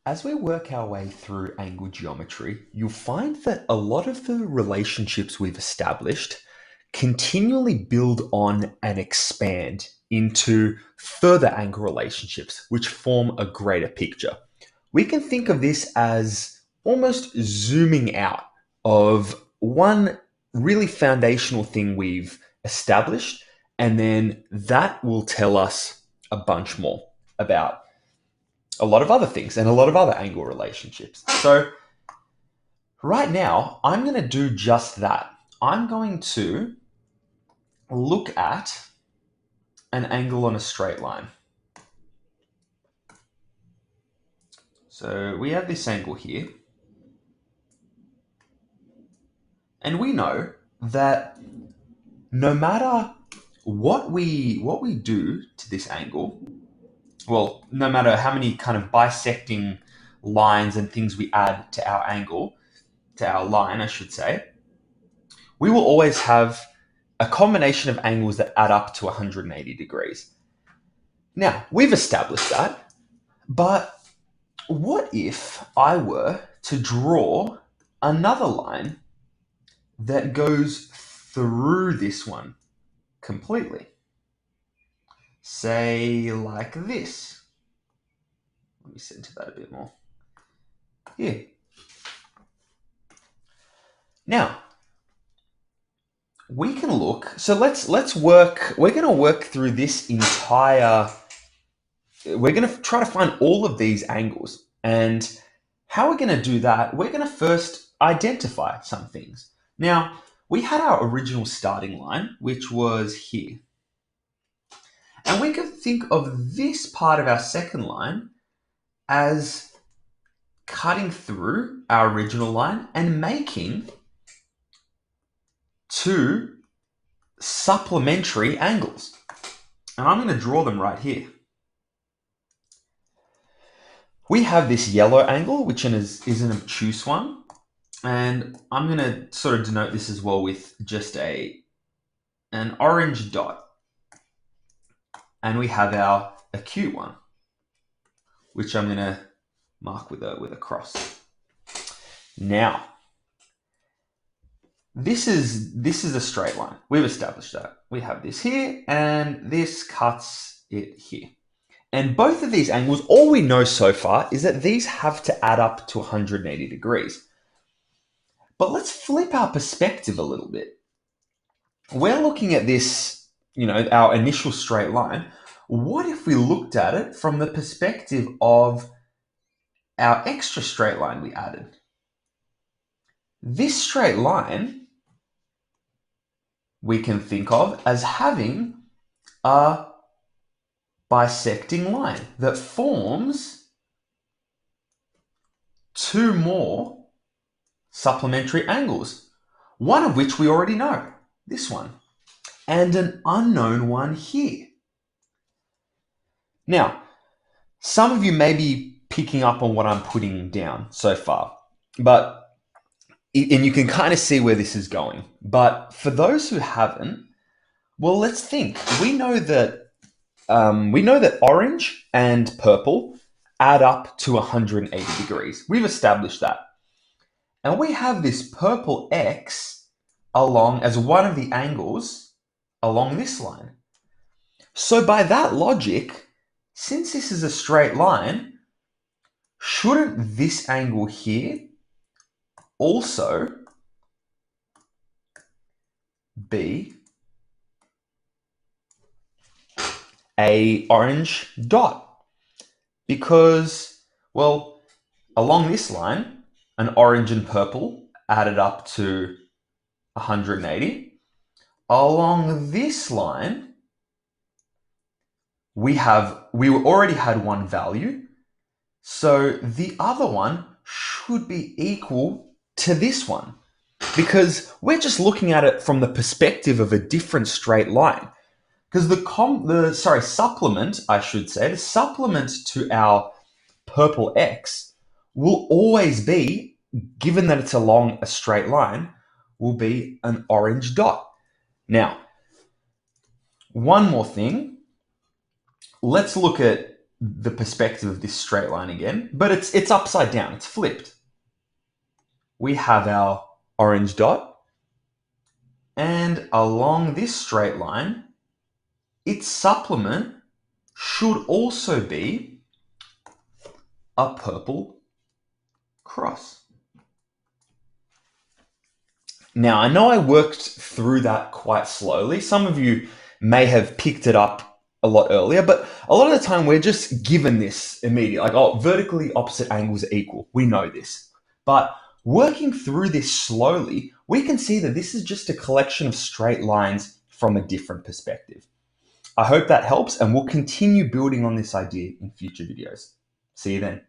As we work our way through angle geometry, you'll find that a lot of the relationships we've established continually build on and expand into further angle relationships, which form a greater picture. We can think of this as almost zooming out of one really foundational thing we've established, and then that will tell us a bunch more about a lot of other things and a lot of other angle relationships. So right now, I'm going to do just that. I'm going to look at an angle on a straight line. So we have this angle here. And we know that no matter what we do to this angle, well, no matter how many kind of bisecting lines and things we add to our angle, to our line, I should say, we will always have a combination of angles that add up to 180 degrees. Now, we've established that, but what if I were to draw another line that goes through this one completely? Say like this. Let me center that a bit more. Here. Now, we can look, so let's work, we're going to work through this entire, we're going to try to find all of these angles. And how we're going to do that, we're going to first identify some things. Now, we had our original starting line, which was here. And we can think of this part of our second line as cutting through our original line and making two supplementary angles. And I'm going to draw them right here. We have this yellow angle, which is an obtuse one. And I'm going to sort of denote this as well with just an orange dot. And we have our acute one, which I'm going to mark with a cross. Now, this is a straight line. We've established that. We have this here, and this cuts it here. And both of these angles, all we know so far is that these have to add up to 180 degrees. But let's flip our perspective a little bit. We're looking at this, our initial straight line. What if we looked at it from the perspective of our extra straight line we added? This straight line we can think of as having a bisecting line that forms two more supplementary angles, one of which we already know, this one, and an unknown one here. Now, some of you may be picking up on what I'm putting down so far, and you can kind of see where this is going. But for those who haven't, well, let's think. We know that orange and purple add up to 180 degrees. We've established that. And we have this purple X along as one of the angles along this line. So by that logic, since this is a straight line, shouldn't this angle here also be a orange dot? Because, well, along this line, an orange and purple added up to 180. Along this line, we already had one value, so the other one should be equal to this one, because we're just looking at it from the perspective of a different straight line. Because the supplement, I should say, the supplement to our purple X will always be, given that it's along a straight line, will be an orange dot. Now, one more thing. Let's look at the perspective of this straight line again, but it's upside down, it's flipped. We have our orange dot, and along this straight line, its supplement should also be a purple cross. Now, I know I worked through that quite slowly. Some of you may have picked it up a lot earlier, but a lot of the time we're just given this immediately, like, oh, vertically opposite angles are equal. We know this. But working through this slowly, we can see that this is just a collection of straight lines from a different perspective. I hope that helps, and we'll continue building on this idea in future videos. See you then.